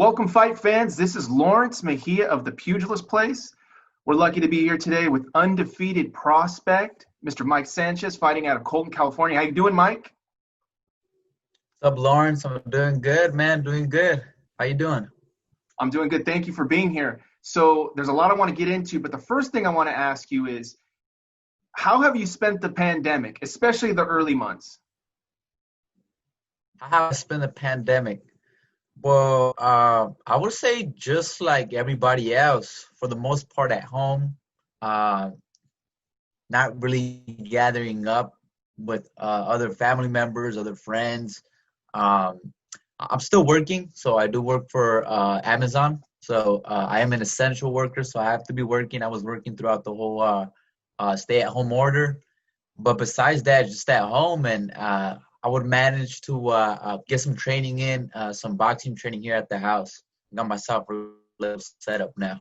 Welcome, fight fans. This is Lawrence Mejia of the Pugilist Place. We're lucky to be here today with undefeated prospect, Mr. Mike Sanchez, fighting out of Colton, California. How you doing, Mike? What's up, Lawrence? I'm doing good, man. Doing good. How you doing? I'm doing good. Thank you for being here. So there's a lot I want to get into, but the first thing I want to ask you is, how have you spent the pandemic, especially the early months? How I spent the pandemic? Well, I would say just like everybody else, for the most part at home, uh, not really gathering up with other family members, other friends. Um, I'm still working, so I do work for Amazon. So I am an essential worker, so I have to be working. I was working throughout the whole stay-at-home order. But besides that, just at home, and I would manage to get some training in, some boxing training here at the house. Got myself a little setup now.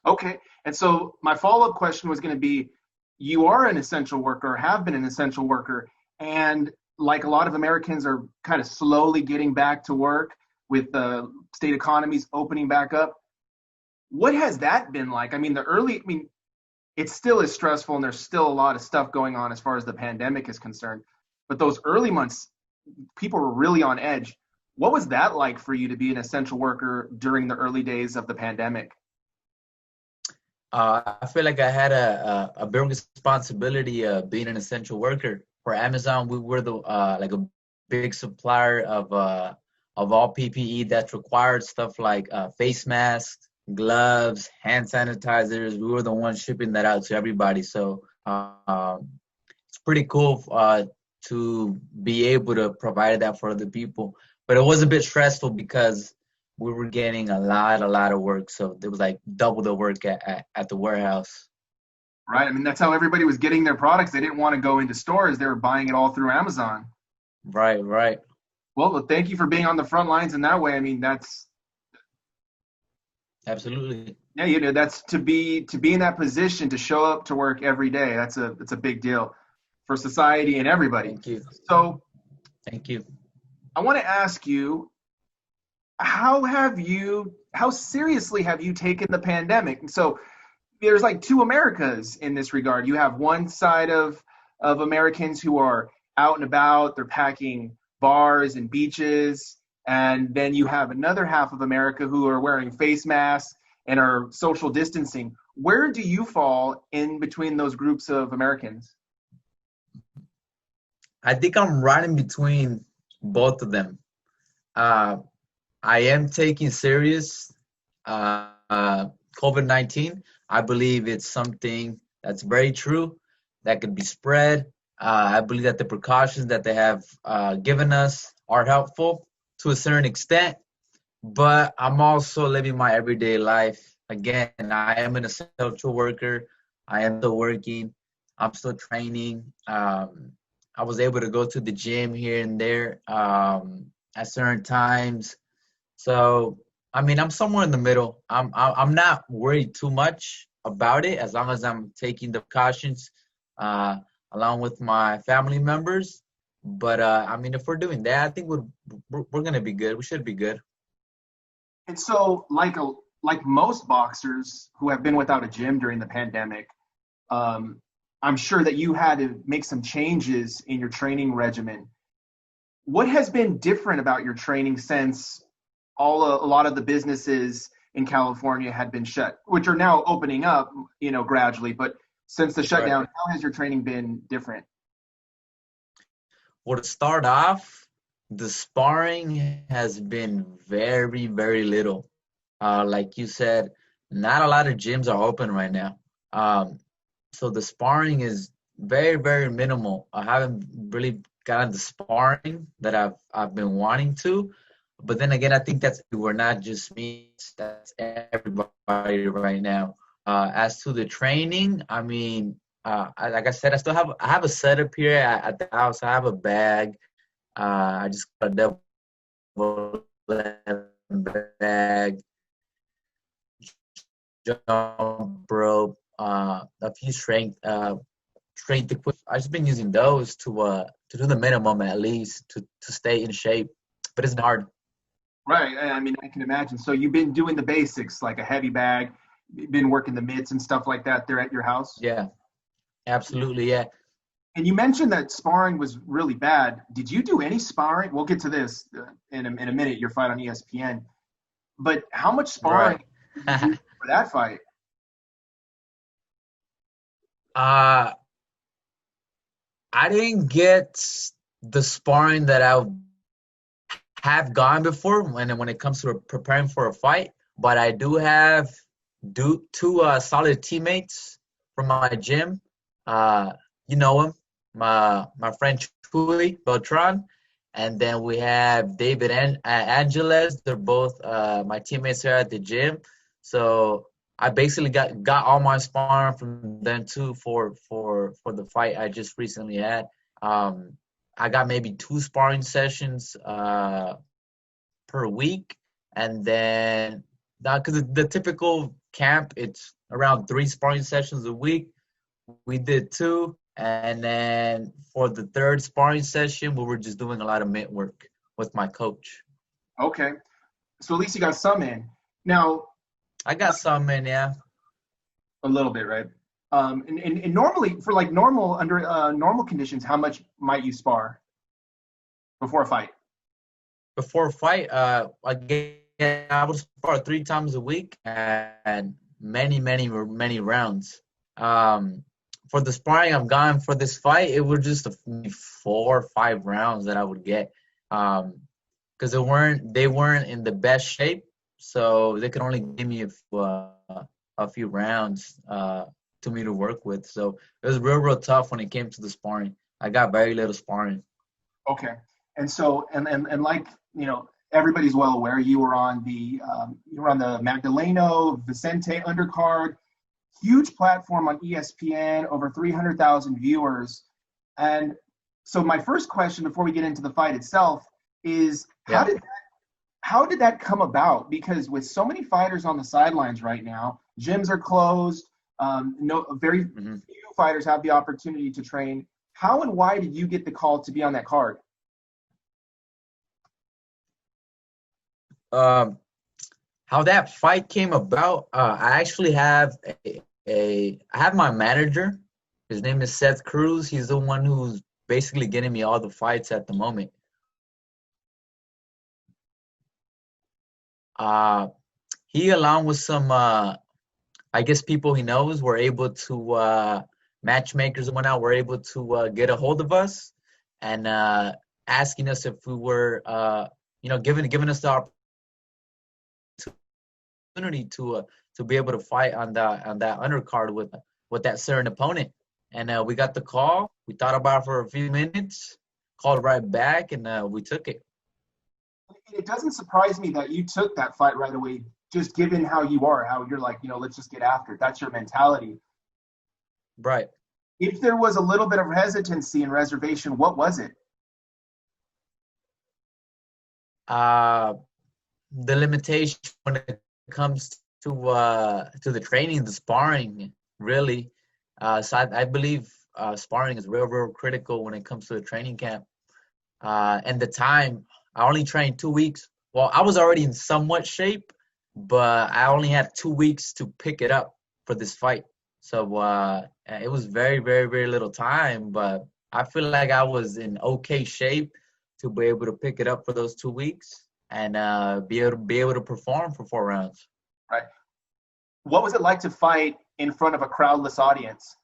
Okay. And so my follow-up question was going to be, you are an essential worker, have been an essential worker, and like a lot of Americans are kind of slowly getting back to work with the state economies opening back up. What has that been like? It still is stressful and there's still a lot of stuff going on as far as the pandemic is concerned. But those early months, people were really on edge. What was that like for you to be an essential worker during the early days of the pandemic? I feel like I had a big responsibility being an essential worker. For Amazon, we were the like a big supplier of all PPE that's required, stuff like face masks, gloves, hand sanitizers. We were the ones shipping that out to everybody. So it's pretty cool to be able to provide that for other people. But it was a bit stressful because we were getting a lot of work. So it was like double the work at the warehouse. Right. I mean, that's how everybody was getting their products. They didn't want to go into stores. They were buying it all through Amazon. Right, right. Well, thank you for being on the front lines in that way. I mean, Absolutely. yeah, that's to be in that position to show up to work every day. That's a big deal for society and everybody. Thank you. So Thank you. I want to ask you, how seriously have you taken the pandemic? And so there's like two Americas in this regard. You have one side of Americans who are out and about, they're packing bars and beaches, and then you have another half of America who are wearing face masks and are social distancing. Where do you fall in between those groups of Americans? I think I'm right in between both of them. Uh, I am taking serious COVID-19. I believe it's something that's very true that could be spread. I believe that the precautions that they have given us are helpful to a certain extent, but I'm also living my everyday life. Again, I am an essential worker. I am still working. I'm still training. I was able to go to the gym here and there at certain times. So, I mean, I'm somewhere in the middle. I'm not worried too much about it as long as I'm taking the precautions along with my family members. But I mean, if we're doing that, I think we're gonna be good. We should be good. And so, like most boxers who have been without a gym during the pandemic, um, I'm sure that you had to make some changes in your training regimen. What has been different about your training since a lot of the businesses in California had been shut, which are now opening up, gradually. But since the Right. shutdown, how has your training been different? Well, to start off, the sparring has been very little. Like you said, not a lot of gyms are open right now. So the sparring is very minimal. I haven't really gotten the sparring that I've been wanting to. But then again, I think that's we're not just me, that's everybody right now. As to the training, I mean, like I said, I have a setup here at the house. I have a bag. I just got a double bag, jump rope, a few strength equipment. I've just been using those to do the minimum at least to stay in shape. But it's hard. Right. I mean, I can imagine. So you've been doing the basics, like a heavy bag, been working the mitts and stuff like that there at your house. Yeah, absolutely. Yeah. And you mentioned that sparring was really bad. Did you do any sparring? We'll get to this in a minute, your fight on ESPN. But how much sparring Right. did you do for that fight? uh, I didn't get the sparring that I have gone before when it comes to preparing for a fight, but I do have two solid teammates from my gym. Uh, you know him, my friend Chuli Beltran, and then we have David and Angeles. They're both my teammates here at the gym. So I basically got all my sparring from them too for the fight I just recently had. Um, I got maybe two sparring sessions per week, and then because the typical camp it's around three sparring sessions a week. We did two, and then for the third sparring session, we were just doing a lot of mitt work with my coach. Okay. So at least you got some in. Now, I got some in, yeah. a little bit, right? And normally for like normal under normal conditions, how much might you spar before a fight? Before a fight, I would spar three times a week and many rounds. For the sparring I've gone for this fight, it was just maybe 4 or 5 rounds that I would get. Because they weren't in the best shape, so they could only give me a few rounds to me to work with. So it was real tough when it came to the sparring. I got very little sparring. Okay. And so and like everybody's well aware you were on the Magdaleno-Vicente undercard, huge platform on ESPN, over 300,000 viewers. And so my first question before we get into the fight itself is Yeah. how did that come about? Because with so many fighters on the sidelines right now, gyms are closed. No, very Mhm. few fighters have the opportunity to train. How and why did you get the call to be on that card? Um, how that fight came about, I actually have I have my manager. His name is Seth Cruz. He's the one who's basically getting me all the fights at the moment. Uh, he, along with some, I guess, people he knows, were able to matchmakers and whatnot were able to get a hold of us and asking us if we were, giving us the opportunity to be able to fight on that undercard with that certain opponent. And we got the call. We thought about it for a few minutes, called right back, and we took it. It doesn't surprise me that you took that fight right away, just given how you are, how you're like, let's just get after it. That's your mentality. Right. If there was a little bit of hesitancy in reservation, what was it? Uh, the limitation when it comes to the training, the sparring, really. So I believe sparring is real critical when it comes to the training camp. And the time, I only trained 2 weeks. Well, I was already in somewhat shape, but I only had 2 weeks to pick it up for this fight. So it was very little time, but I feel like I was in okay shape to be able to pick it up for those 2 weeks and be able to perform for 4 rounds. Right. What was it like to fight in front of a crowdless audience?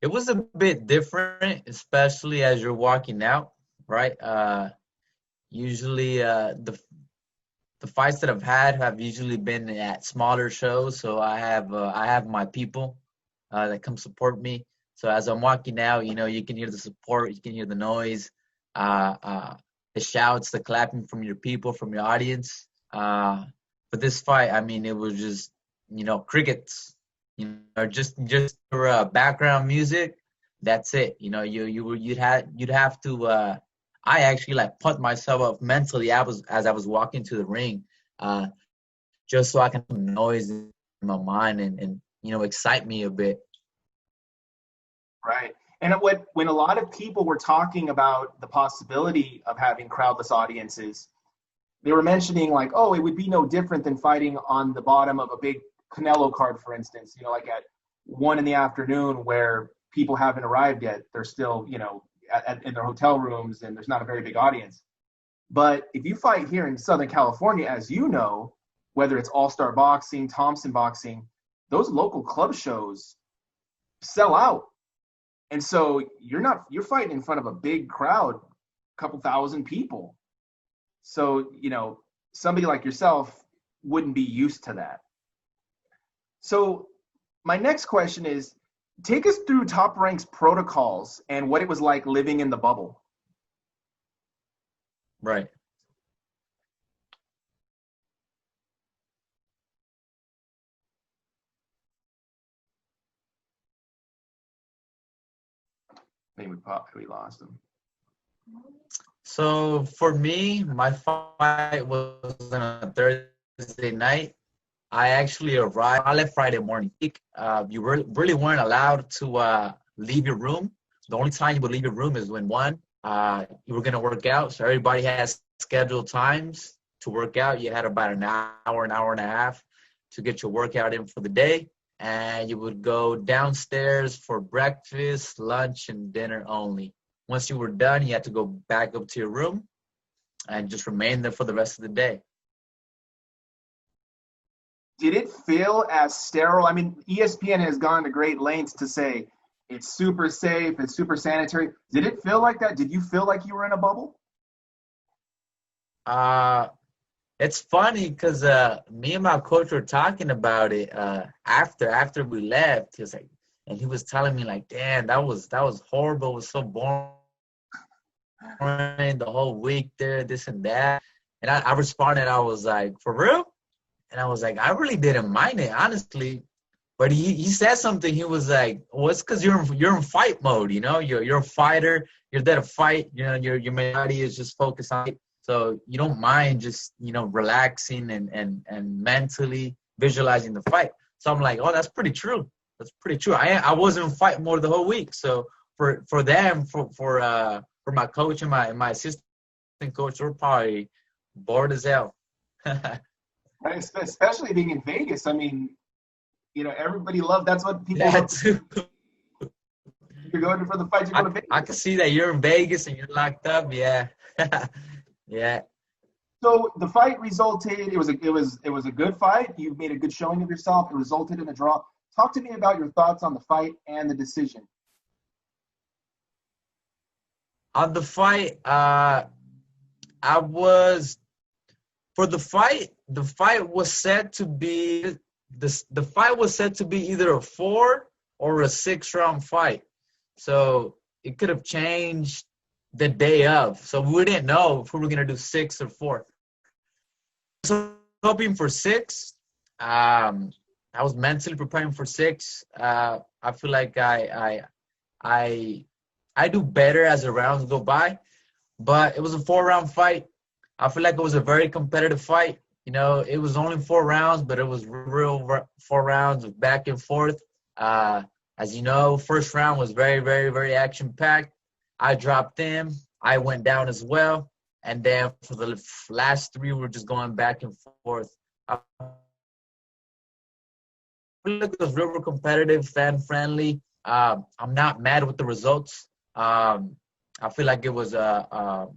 It was a bit different, especially as you're walking out, right? Usually, the fights that I've had have usually been at smaller shows, so I have my people that come support me. So as I'm walking out, you can hear the support, you can hear the noise, uh, uh, the shouts, the clapping from your people, from your audience. For this fight, I mean, it was just crickets, just for background music. That's it. You'd have to. I actually like put myself up mentally. As I was walking to the ring, uh, just so I can have noise in my mind and excite me a bit. Right. And when a lot of people were talking about the possibility of having crowdless audiences, they were mentioning like, oh, it would be no different than fighting on the bottom of a big Canelo card, for instance, like at 1 PM where people haven't arrived yet. They're still, in their hotel rooms and there's not a very big audience. But if you fight here in Southern California, as you know, whether it's All-Star Boxing, Thompson Boxing, those local club shows sell out. And so you're fighting in front of a big crowd, a couple thousand people. So, somebody like yourself wouldn't be used to that. So my next question is, take us through Top Rank's protocols and what it was like living in the bubble. Right. I think we lost him. So for me, my fight was on a Thursday night. I actually arrived. I left Friday morning. You really weren't allowed to leave your room. The only time you would leave your room is when you were going to work out. So everybody has scheduled times to work out. You had about an hour and a half to get your workout in for the day. And you would go downstairs for breakfast, lunch, and dinner only. Once you were done, you had to go back up to your room and just remain there for the rest of the day. Did it feel as sterile? I mean, ESPN has gone to great lengths to say it's super safe, it's super sanitary. Did it feel like that? Did you feel like you were in a bubble? It's funny because me and my coach were talking about it after we left. He was like, and he was telling me like, "Damn, that was horrible. It was so boring the whole week there, this and that." And I responded, I was like, "For real?" And I was like, "I really didn't mind it, honestly." But he said something. He was like, "Well, it's because you're in fight mode. You're a fighter. You're there to fight. Your mentality is just focused on it. So you don't mind just, relaxing and mentally visualizing the fight." So I'm like, oh, that's pretty true. That's pretty true. I wasn't in fight mode the whole week. So for them, for my coach and my assistant coach, we're probably bored as hell. Right, especially being in Vegas. I mean, everybody loves. That's what people. That too. You're going for the fight. You're going to Vegas. I can see that you're in Vegas and you're locked up. Yeah. Yeah. So the fight resulted. It was a good fight. You made a good showing of yourself. It resulted in a draw. Talk to me about your thoughts on the fight and the decision. On the fight, I was for the fight. The fight was said to be the fight was said to be either a 4 or a 6-round fight. So it could have changed the day of. So we didn't know if we were going to do 6 or 4. So hoping for 6. I was mentally preparing for 6. I feel like I do better as the rounds go by. But it was a 4-round fight. I feel like it was a very competitive fight. It was only 4 rounds, but it was real 4 rounds of back and forth. As you know, first round was very, very, very action-packed. I dropped in. I went down as well. And then for the last 3, we're just going back and forth. I feel like it was real competitive, fan-friendly. I'm not mad with the results. I feel like it was a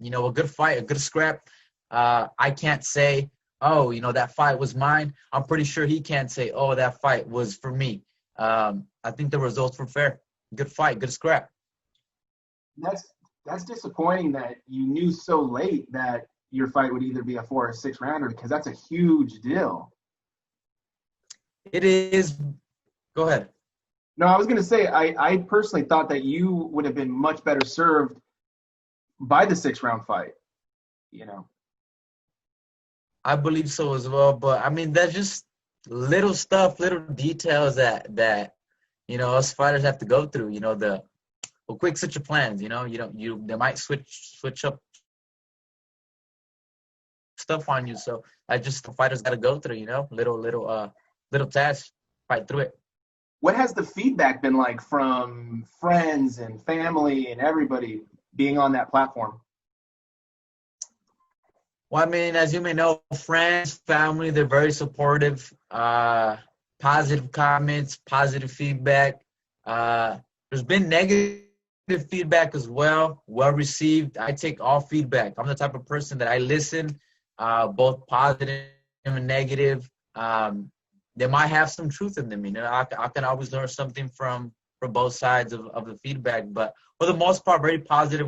good fight, a good scrap. I can't say, oh, that fight was mine. I'm pretty sure he can't say, oh, that fight was for me. I think the results were fair. Good fight, good scrap. That's disappointing that you knew so late that your fight would either be a 4 or 6 rounder, because that's a huge deal. It is. Go ahead. No, I was going to say, I personally thought that you would have been much better served by the 6-round fight, I believe so as well. But, I mean, that's just little stuff, little details that us fighters have to go through, quick switch your plans, they might switch up stuff on you. So I just the fighters got to go through, little tasks, fight through it. What has the feedback been like from friends and family and everybody being on that platform? Well, I mean, as you may know, friends, family, they're very supportive. Positive comments, positive feedback. There's been negative feedback as well, well received. I take all feedback. I'm the type of person that I listen, both positive and negative. They might have some truth in them. You know, I can always learn something from both sides of the feedback. But for the most part, very positive.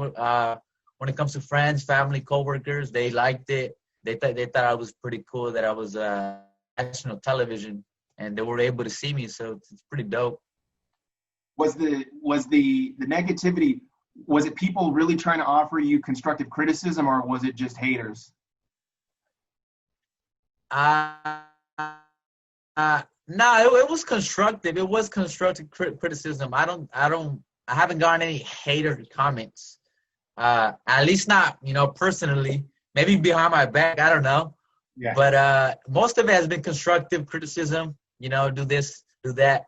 When it comes to friends, family, coworkers, they liked it. They thought I was pretty cool, that I was national television, and they were able to see me. So it's pretty dope. Was the negativity, was it people really trying to offer you constructive criticism, or was it just haters? Uh, no, it was constructive. It was constructive criticism. I haven't gotten any hater comments. At least not, personally. Maybe behind my back, I don't know. Yeah. But most of it has been constructive criticism. Do this, do that.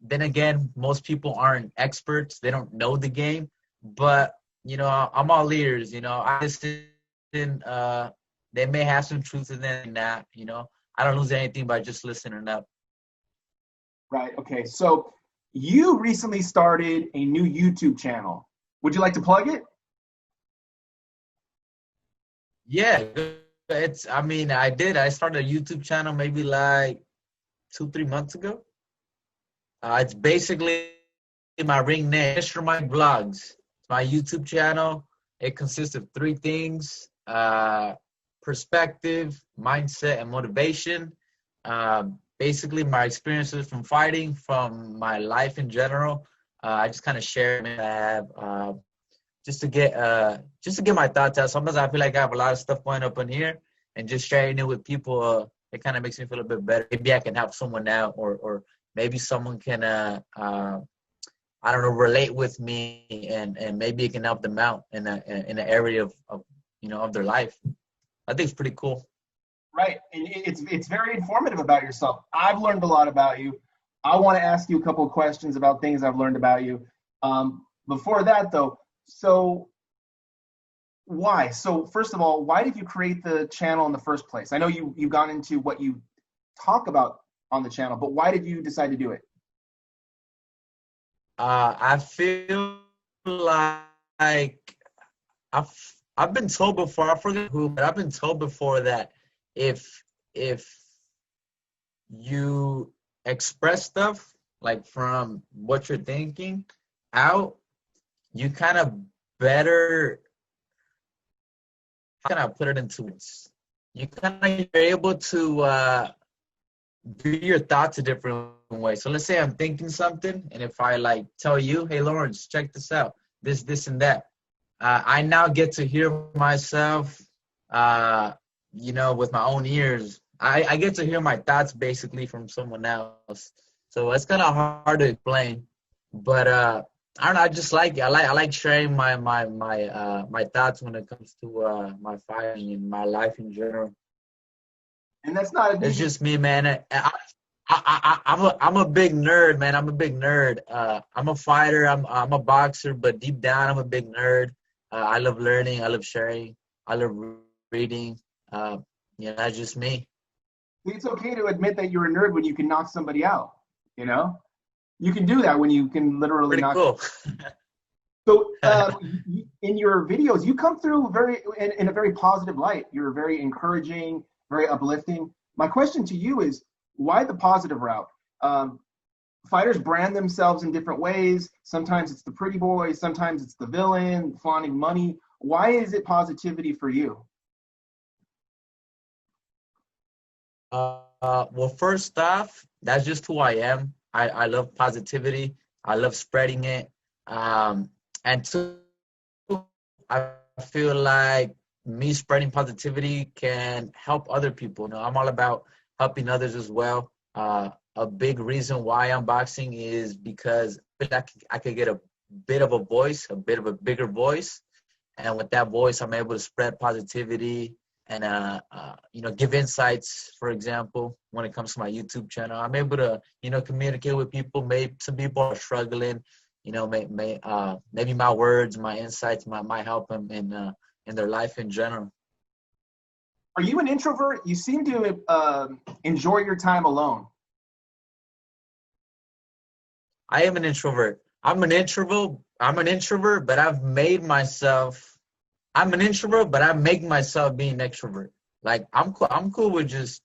Then again, most people aren't experts. They don't know the game. But I'm all ears. I listen. They may have some truth in them, not. I don't lose anything by just listening up. Right. Okay. So you recently started a new YouTube channel. Would you like to plug it? Yeah, I mean, I did. I started a YouTube channel maybe like 2, 3 months ago. It's basically my ring name, Mr. Mike Vlogs. It's my YouTube channel. It consists of three things: perspective, mindset, and motivation. Basically, my experiences from fighting, from my life in general. I just kind of share what I have. Just to get my thoughts out. Sometimes I feel like I have a lot of stuff going up in here, and just sharing it with people, it kind of makes me feel a bit better. Maybe I can help someone out, or maybe someone can I don't know, relate with me, and maybe it can help them out in an area of their life. I think it's pretty cool. Right. And it's very informative about yourself. I've learned a lot about you. I want to ask you a couple of questions about things I've learned about you. Before that, though, so why? So first of all, why did you create the channel in the first place? I know you've gone into what you talk about on the channel, but why did you decide to do it? I feel like I've I've been told before, I forget who, but I've been told before that if you express stuff like from what you're thinking out, you kind of better, how can I put it into words? You kind of are able to view your thoughts a different way. So let's say I'm thinking something, and if I like tell you, hey Lawrence, check this out, this and that, I now get to hear myself, with my own ears. I get to hear my thoughts basically from someone else. So it's kind of hard to explain, but I don't know. I just like it. I like sharing my thoughts when it comes to my fighting and my life in general. And that's not a It's just me, man. I'm a big nerd, man. I'm a big nerd. I'm a fighter. I'm a boxer, but deep down, I'm a big nerd. I love learning. I love sharing. I love reading. That's just me. It's okay to admit that you're a nerd when you can knock somebody out, you know? You can do that when you can literally Pretty knock. cool. So in your videos, you come through in a very positive light. You're very encouraging, very uplifting. My question to you is, why the positive route? Fighters brand themselves in different ways. Sometimes it's the pretty boy, sometimes it's the villain, flaunting money. Why is it positivity for you? Well, first off, that's just who I am. I love positivity. I love spreading it. And two, I feel like me spreading positivity can help other people. I'm all about helping others as well. A big reason why I'm boxing is because I feel like I could get a bit of a voice, a bit of a bigger voice. And with that voice, I'm able to spread positivity and, give insights, for example, when it comes to my YouTube channel. I'm able to, communicate with people. Maybe some people are struggling, maybe my words, my insights might help them in their life in general. Are you an introvert? You seem to enjoy your time alone. I am an introvert. I'm an introvert, but I've made myself. I'm an introvert, but I make myself be an extrovert. Like I'm cool. I'm cool with just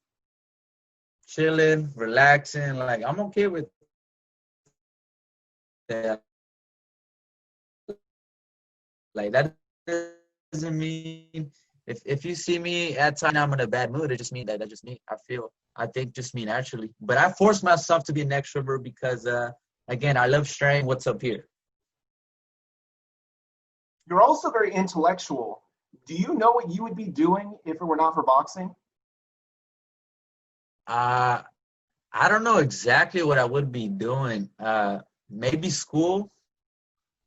chilling, relaxing. Like I'm okay with that. Like that doesn't mean if you see me at times I'm in a bad mood, it just means that's just me. I think just me naturally. But I force myself to be an extrovert because again, I love sharing what's up here. You're also very intellectual. Do you know what you would be doing if it were not for boxing? Uh I don't know exactly what I would be doing. Maybe school.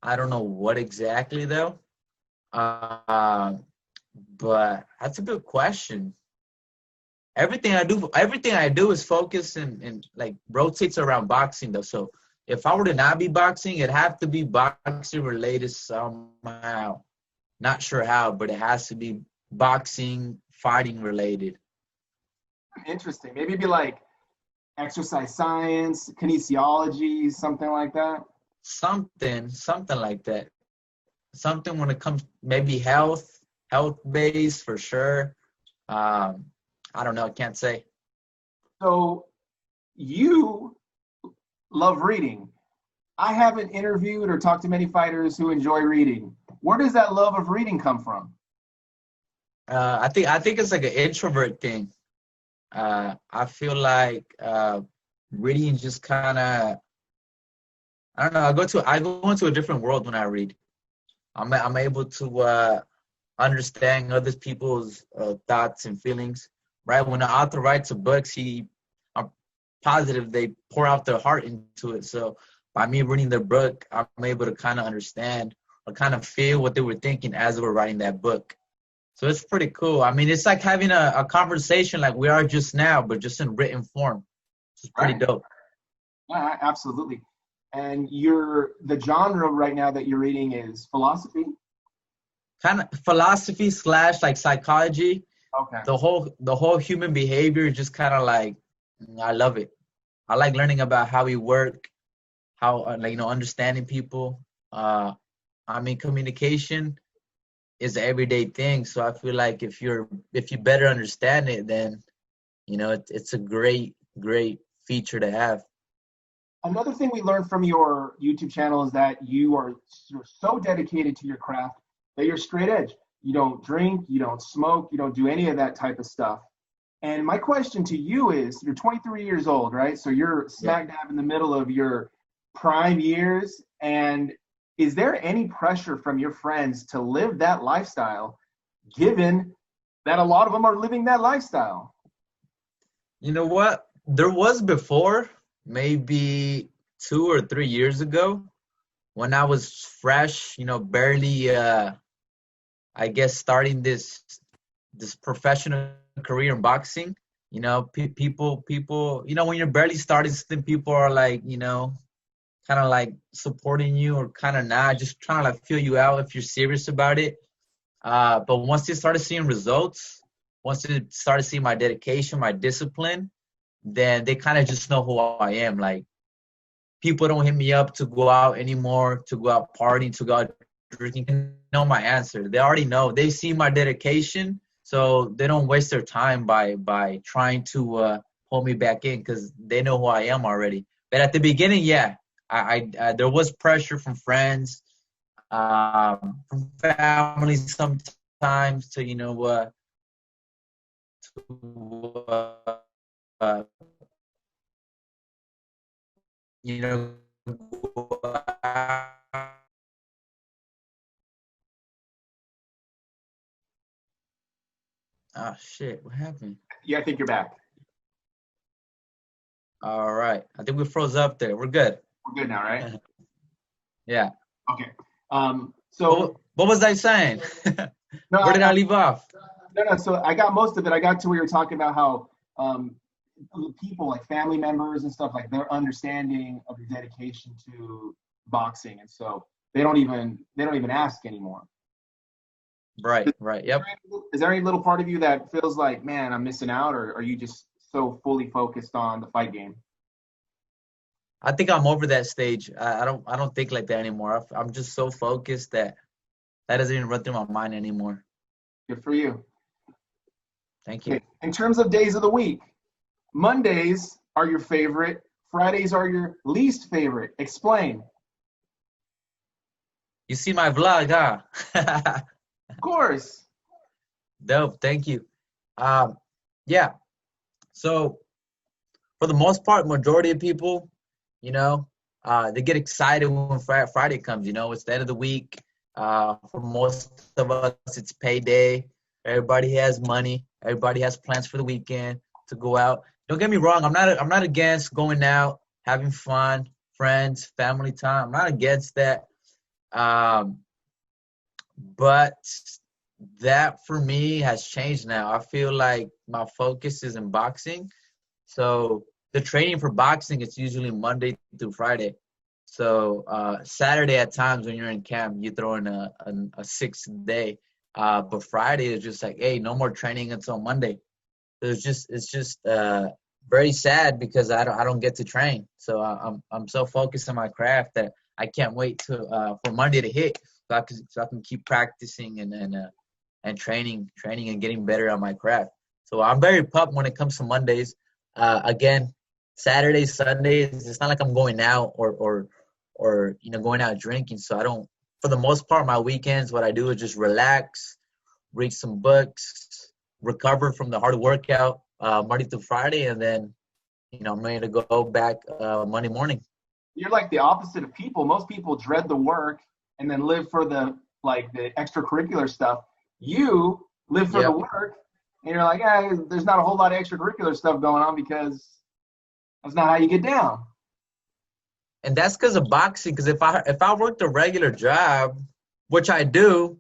I don't know what exactly though. Uh, but that's a good question. Everything I do is focused and like rotates around boxing though. So if I were to not be boxing, it'd have to be boxing related somehow. Not sure how, but it has to be boxing, fighting related. Interesting. Maybe it'd be like exercise science, kinesiology, something like that. Something like that. Something when it comes maybe health based for sure. Um, I don't know. I can't say. So you love reading. I haven't interviewed or talked to many fighters who enjoy reading. Where does that love of reading come from? I think it's like an introvert thing. I feel like reading just kind of I don't know. I go into a different world when I read. I'm able to understand other people's thoughts and feelings. Right when the author writes a book, I'm positive they pour out their heart into it. So by me reading their book, I'm able to kind of understand or kind of feel what they were thinking as they were writing that book. So it's pretty cool. I mean, it's like having a conversation like we are just now, but just in written form. It's pretty Right. dope. Yeah, absolutely. And the genre right now that you're reading is philosophy. Kind of philosophy slash like psychology. Okay. The whole human behavior is just kind of like I love it. I like learning about how we work, how like understanding people. I mean, communication is an everyday thing. So I feel like if you better understand it, then it's a great feature to have. Another thing we learned from your YouTube channel is that you're so dedicated to your craft that you're straight edge. You don't drink, you don't smoke, you don't do any of that type of stuff. And my question to you is, you're 23 years old, right? So you're Yeah. smack dab in the middle of your prime years. And is there any pressure from your friends to live that lifestyle, given that a lot of them are living that lifestyle? You know what? There was before, maybe 2 or 3 years ago, when I was fresh, barely, I guess, starting this professional career in boxing. People, when you're barely starting something, people are like, kind of like supporting you or kind of not, just trying to like feel you out if you're serious about it. But once they started seeing results, once they started seeing my dedication, my discipline, then they kind of just know who I am. Like people don't hit me up to go out anymore, to go out partying, to go out drinking. They know my answer. They already know. They see my dedication, so they don't waste their time by trying to pull me back in because they know who I am already. But at the beginning, yeah, I there was pressure from friends, from family sometimes to to uh, you know oh shit, what happened? Yeah, I think you're back. All right, I think we froze up there. We're good. We're good now, right? Yeah. Okay. what, So what was I saying? no, Where did I leave off? no. So I got most of it. I got to where you're talking about how um, people like family members and stuff like their understanding of your dedication to boxing, and so they don't even ask anymore. Right, yep. Is there any little part of you that feels like, man, I'm missing out, or are you just so fully focused on the fight game? I think I'm over that stage. I don't think like that anymore. I'm just so focused that that doesn't even run through my mind anymore. Good for you. Thank you. Okay. In terms of days of the week, Mondays are your favorite. Fridays are your least favorite. Explain. You see my vlog, huh? Of course. Dope. Thank you. Um, yeah. So for the most part, majority of people, you know, they get excited when Friday comes. You know, it's the end of the week. For most of us, it's payday. Everybody has money. Everybody has plans for the weekend to go out. Don't get me wrong. I'm not against going out, having fun, friends, family time. I'm not against that. Um, but that for me has changed now. I feel like my focus is in boxing. So the training for boxing is usually Monday through Friday. So Saturday at times when you're in camp, you throw in a 6th day. But Friday is just like, hey, no more training until Monday. So it's just very sad because I don't get to train. So I'm so focused on my craft that I can't wait to for Monday to hit so I can keep practicing and training and getting better on my craft. So I'm very pumped when it comes to Mondays. Again, Saturdays, Sundays, it's not like I'm going out or going out drinking. So I don't. For the most part, my weekends, what I do is just relax, read some books, recover from the hard workout Monday through Friday, and then I'm ready to go back Monday morning. You're like the opposite of people. Most people dread the work and then live for the extracurricular stuff. You live for the Yep. work, and you're like, there's not a whole lot of extracurricular stuff going on because that's not how you get down. And that's because of boxing. Because if I worked a regular job, which I do,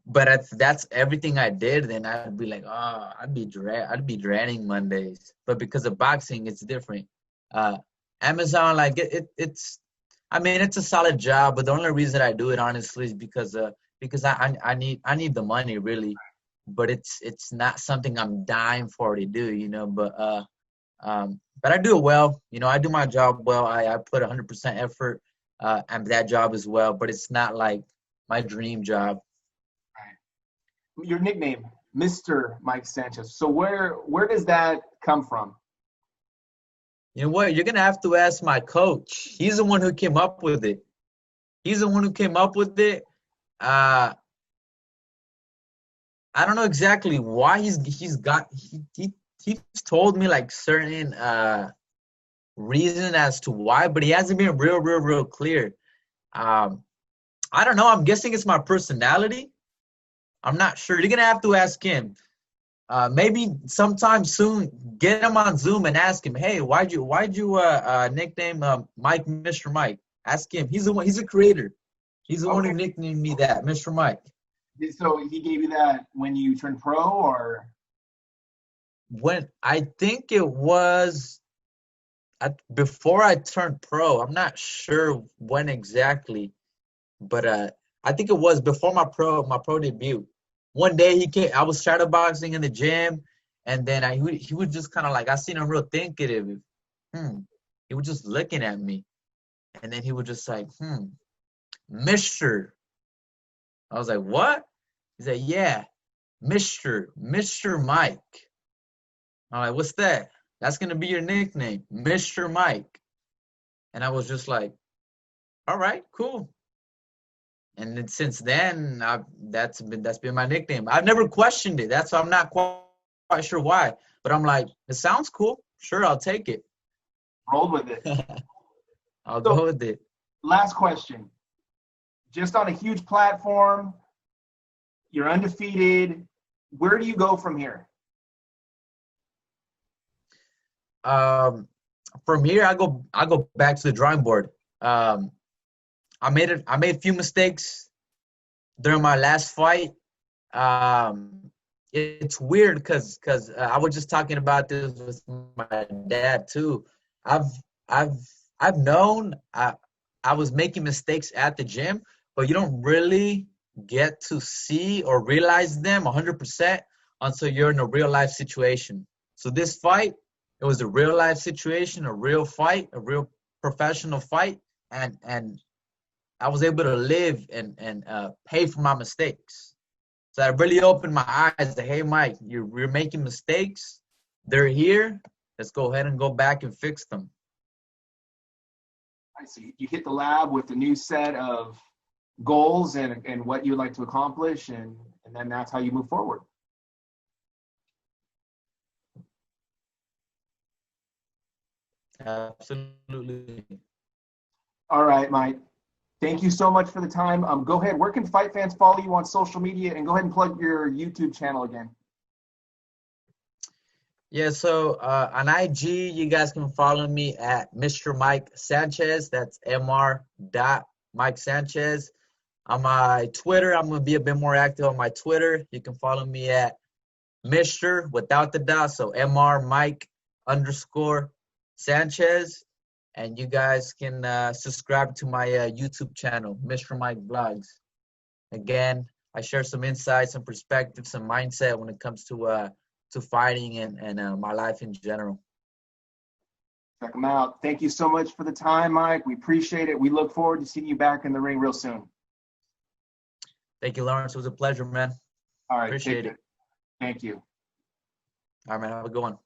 but that's everything I did, then I'd be like, oh, I'd be dreading Mondays. But because of boxing, it's different. Amazon, like it's, I mean, it's a solid job, but the only reason I do it honestly is because I need the money really, but it's not something I'm dying for to do. But I do it well. I do my job well. I put 100% effort at that job as well, but it's not like my dream job. Your nickname, Mr. Mike Sanchez. So where does that come from? You know what? You're gonna have to ask my coach. He's the one who came up with it. He's the one who came up with it. I don't know exactly why he's told me like certain reason as to why, but he hasn't been real clear. I don't know. I'm guessing it's my personality. I'm not sure. You're gonna have to ask him. Maybe sometime soon, get him on Zoom and ask him, hey, why'd you nickname Mike Mr. Mike? Ask him. He's the one. He's a creator. He's the one who nicknamed me that, Mr. Mike. So he gave you that when you turned pro, or? When I think it was before I turned pro. I'm not sure when exactly, but I think it was before my pro debut. One day he came. I was shadowboxing in the gym, and then he was just kind of like, I seen him real thinkative. He was just looking at me, and then he was just like, Mister. I was like, what? He said, yeah, Mister Mike. I'm like, what's that? That's gonna be your nickname, Mr. Mike. And I was just like, all right, cool. And then since then, that's been my nickname. I've never questioned it. That's why I'm not quite sure why. But I'm like, it sounds cool. Sure, I'll take it. Roll with it. I'll go with it. Last question. Just on a huge platform, you're undefeated. Where do you go from here? From here, I go back to the drawing board. I made a few mistakes during my last fight. It's weird because I was just talking about this with my dad too. I've known I was making mistakes at the gym, but you don't really get to see or realize them 100% until you're in a real life situation. So this fight, it was a real life situation, a real fight, a real professional fight, and I was able to live and pay for my mistakes. So that really opened my eyes that, hey, Mike, you're making mistakes. They're here. Let's go ahead and go back and fix them. I see. You hit the lab with a new set of goals and what you'd like to accomplish, and then that's how you move forward. Absolutely. All right, Mike. Thank you so much for the time. Go ahead. Where can fight fans follow you on social media? And go ahead and plug your YouTube channel again. Yeah, so on IG, you guys can follow me at Mr. Mike Sanchez. That's Mr.Mike Sanchez. On my Twitter, I'm going to be a bit more active on my Twitter. You can follow me at Mr. without the dot, so Mr.Mike_Sanchez. And you guys can subscribe to my YouTube channel, Mr. Mike Vlogs. Again, I share some insights, some perspectives, some mindset when it comes to fighting and my life in general. Check them out. Thank you so much for the time, Mike. We appreciate it. We look forward to seeing you back in the ring real soon. Thank you, Lawrence. It was a pleasure, man. All right. Appreciate it. Thank you. All right, man. Have a good one.